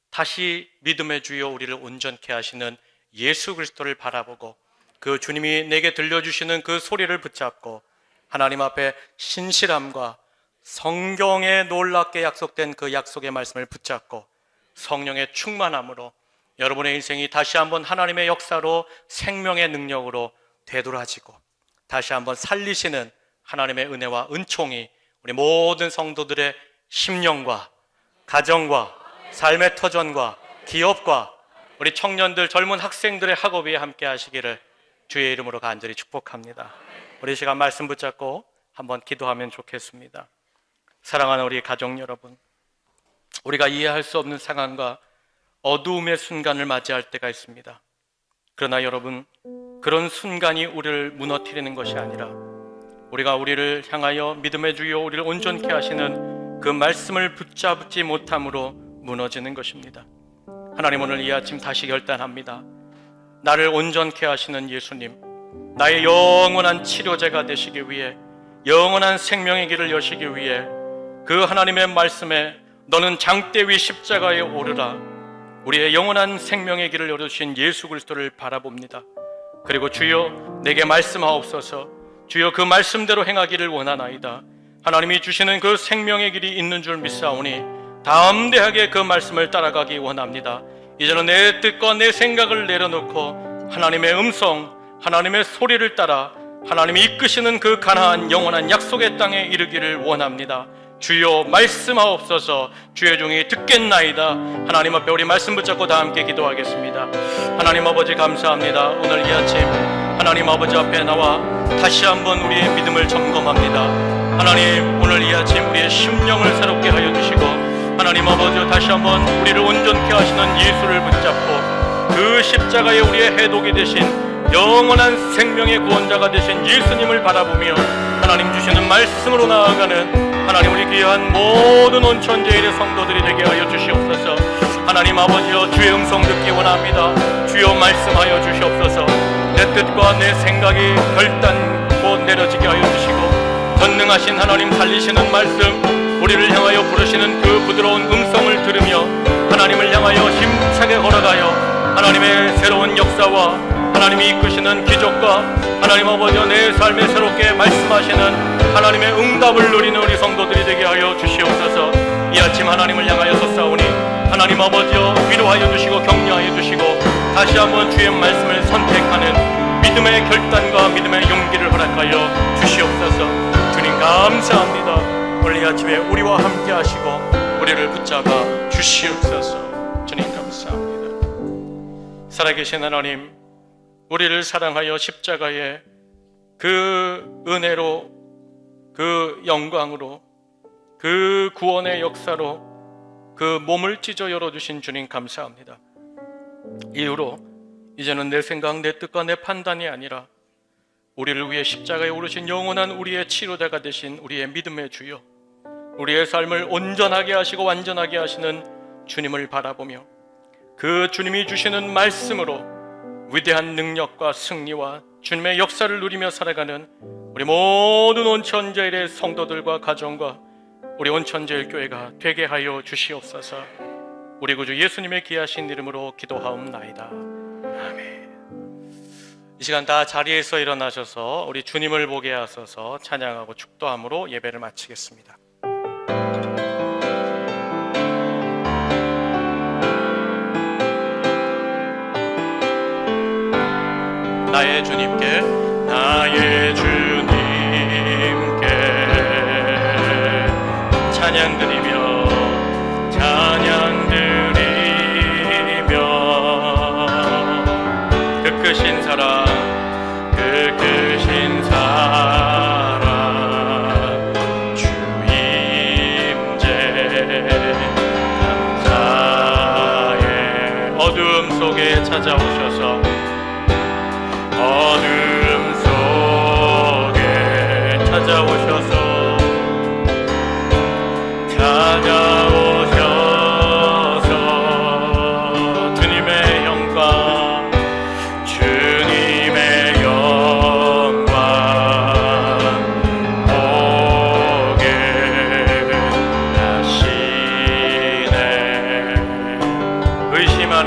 다시 믿음의 주여 우리를 온전케 하시는 예수 그리스도를 바라보고 그 주님이 내게 들려주시는 그 소리를 붙잡고 하나님 앞에 신실함과 성경에 놀랍게 약속된 그 약속의 말씀을 붙잡고 성령의 충만함으로 여러분의 인생이 다시 한번 하나님의 역사로 생명의 능력으로 되돌아지고 다시 한번 살리시는 하나님의 은혜와 은총이 우리 모든 성도들의 심령과 가정과 삶의 터전과 기업과 우리 청년들, 젊은 학생들의 학업에 함께 하시기를 주의 이름으로 간절히 축복합니다. 우리 시간 말씀 붙잡고 한번 기도하면 좋겠습니다. 사랑하는 우리 가족 여러분, 우리가 이해할 수 없는 상황과 어두움의 순간을 맞이할 때가 있습니다. 그러나 여러분, 그런 순간이 우리를 무너뜨리는 것이 아니라 우리가 우리를 향하여 믿음의 주여 우리를 온전케 하시는 그 말씀을 붙잡지 못함으로 무너지는 것입니다. 하나님, 오늘 이 아침 다시 결단합니다. 나를 온전케 하시는 예수님, 나의 영원한 치료제가 되시기 위해, 영원한 생명의 길을 여시기 위해 그 하나님의 말씀에 너는 장대 위 십자가에 오르라, 우리의 영원한 생명의 길을 열어주신 예수 그리스도를 바라봅니다. 그리고 주여 내게 말씀하옵소서. 주여 그 말씀대로 행하기를 원하나이다. 하나님이 주시는 그 생명의 길이 있는 줄 믿사오니 담대하게 그 말씀을 따라가기 원합니다. 이제는 내 뜻과 내 생각을 내려놓고 하나님의 음성, 하나님의 소리를 따라 하나님이 이끄시는 그 가나안 영원한 약속의 땅에 이르기를 원합니다. 주여 말씀하옵소서. 주의 종이 듣겠나이다. 하나님 앞에 우리 말씀 붙잡고 다 함께 기도하겠습니다. 하나님 아버지 감사합니다. 오늘 이 아침 하나님 아버지 앞에 나와 다시 한번 우리의 믿음을 점검합니다. 하나님 오늘 이 아침 우리의 심령을 새롭게 하여 주시고 하나님 아버지 다시 한번 우리를 온전케 하시는 예수를 붙잡고 그 십자가에 우리의 해독이 되신 영원한 생명의 구원자가 되신 예수님을 바라보며 하나님 주시는 말씀으로 나아가는 하나님 우리 귀한 모든 온천제일의 성도들이 되게 하여 주시옵소서. 하나님 아버지여 주의 음성 듣기 원합니다. 주여 말씀하여 주시옵소서. 내 뜻과 내 생각이 결단코 내려지게 하여 주시고 전능하신 하나님 살리시는 말씀 우리를 향하여 부르시는 그 부드러운 음성을 들으며 하나님을 향하여 힘차게 걸어가요. 하나님의 새로운 역사와 하나님이 이끄시는 기적과 하나님 아버지여 내 삶에 새롭게 말씀하시는 하나님의 응답을 누리는 우리 성도들이 되게 하여 주시옵소서. 이 아침 하나님을 향하여 섰사오니 하나님 아버지여 위로하여 주시고 격려하여 주시고 다시 한번 주의 말씀을 선택하는 믿음의 결단과 믿음의 용기를 허락하여 주시옵소서. 주님 감사합니다. 오늘 이 아침에 우리와 함께 하시고 우리를 붙잡아 주시옵소서. 주님 감사합니다. 살아계신 하나님 우리를 사랑하여 십자가에 그 은혜로 그 영광으로 그 구원의 역사로 그 몸을 찢어 열어주신 주님 감사합니다. 이후로 이제는 내 생각, 내 뜻과 내 판단이 아니라 우리를 위해 십자가에 오르신 영원한 우리의 치료자가 되신 우리의 믿음의 주여 우리의 삶을 온전하게 하시고 완전하게 하시는 주님을 바라보며 그 주님이 주시는 말씀으로 위대한 능력과 승리와 주님의 역사를 누리며 살아가는 우리 모든 온천제일의 성도들과 가정과 우리 온천제일교회가 되게 하여 주시옵소서. 우리 구주 예수님의 귀하신 이름으로 기도하옵나이다. 아멘. 이 시간 다 자리에서 일어나셔서 우리 주님을 보게 하소서 찬양하고 축도함으로 예배를 마치겠습니다. 나의 주님께 나의 주님께 찬양 드리며 그 크신 사랑 그 크신 사랑 주 임재 감사의 어두움 속에 찾아오셔서 어둠 속에 찾아오셔서 주님의 영광 주님의 영광 보게 하시네. 의심하는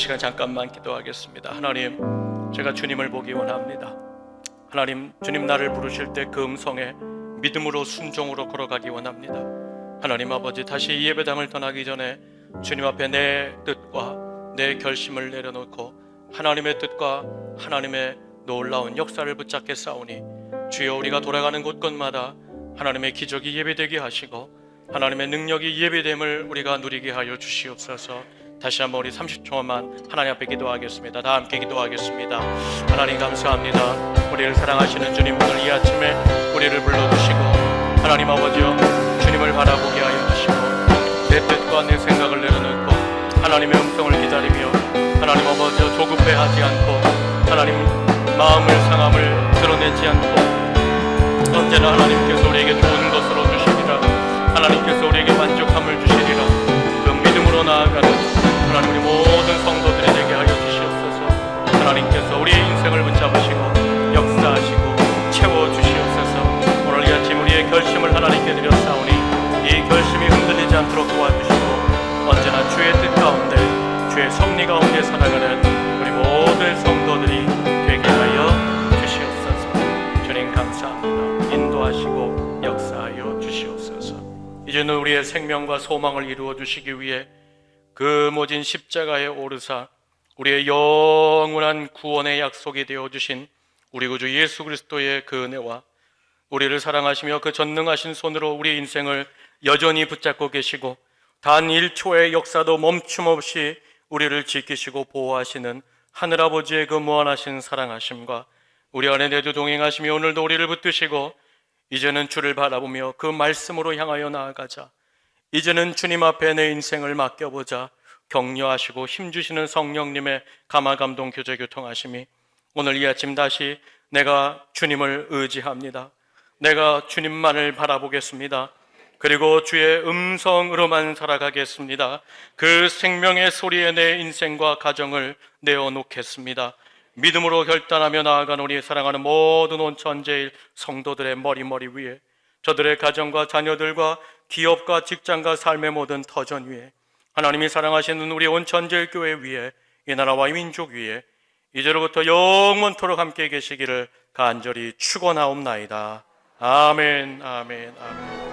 시간 잠깐만 기도하겠습니다. 하나님, 제가 주님을 보기 원합니다. 하나님, 주님 나를 부르실 때 그 음성에 믿음으로 순종으로 걸어가기 원합니다. 하나님 아버지, 다시 이 예배당을 떠나기 전에 주님 앞에 내 뜻과 내 결심을 내려놓고 하나님의 뜻과 하나님의 놀라운 역사를 붙잡게 싸우니 주여, 우리가 돌아가는 곳곳마다 하나님의 기적이 예배되게 하시고 하나님의 능력이 예배됨을 우리가 누리게 하여 주시옵소서. 다시 한번 우리 30초만 하나님 앞에 기도하겠습니다. 다 함께 기도하겠습니다. 하나님 감사합니다. 우리를 사랑하시는 주님, 오늘 이 아침에 우리를 불러주시고 하나님 아버지여, 주님을 바라보게 하여 주시고 내 뜻과 내 생각을 내려놓고 하나님의 음성을 기다리며 하나님 아버지여, 조급해하지 않고 하나님 마음을 상함을 드러내지 않고 언제나 하나님께서 우리에게 좋은 것으로 주시리라, 하나님께서 우리에게 만족함을 주시리라, 그 믿음으로 나아가는 하나님 우리 모든 성도들이 되게 하여 주시옵소서. 하나님께서 우리의 인생을 붙잡으시고 역사하시고 채워주시옵소서. 오늘 이 아침 우리의 결심을 하나님께 드렸사오니 이 결심이 흔들리지 않도록 도와주시고 언제나 주의 뜻 가운데 주의 섭리 가운데 살아가는 우리 모든 성도들이 되게 하여 주시옵소서. 주님 감사합니다. 인도하시고 역사하여 주시옵소서. 이제는 우리의 생명과 소망을 이루어 주시기 위해 그 모진 십자가에 오르사 우리의 영원한 구원의 약속이 되어주신 우리 구주 예수 그리스도의 그 은혜와 우리를 사랑하시며 그 전능하신 손으로 우리 인생을 여전히 붙잡고 계시고 단 1초의 역사도 멈춤 없이 우리를 지키시고 보호하시는 하늘아버지의 그 무한하신 사랑하심과 우리 안에 내주 동행하시며 오늘도 우리를 붙드시고 이제는 주를 바라보며 그 말씀으로 향하여 나아가자, 이제는 주님 앞에 내 인생을 맡겨보자 격려하시고 힘주시는 성령님의 감화감동 교제 교통하심이 오늘 이 아침 다시 내가 주님을 의지합니다. 내가 주님만을 바라보겠습니다. 그리고 주의 음성으로만 살아가겠습니다. 그 생명의 소리에 내 인생과 가정을 내어놓겠습니다. 믿음으로 결단하며 나아간 우리 사랑하는 모든 온 천재일 성도들의 머리 위에, 저들의 가정과 자녀들과 기업과 직장과 삶의 모든 터전 위에, 하나님이 사랑하시는 우리 온 천재일 교회 위에, 이 나라와 이 민족 위에 이제로부터 영원토록 함께 계시기를 간절히 축원하옵나이다. 아멘, 아멘, 아멘.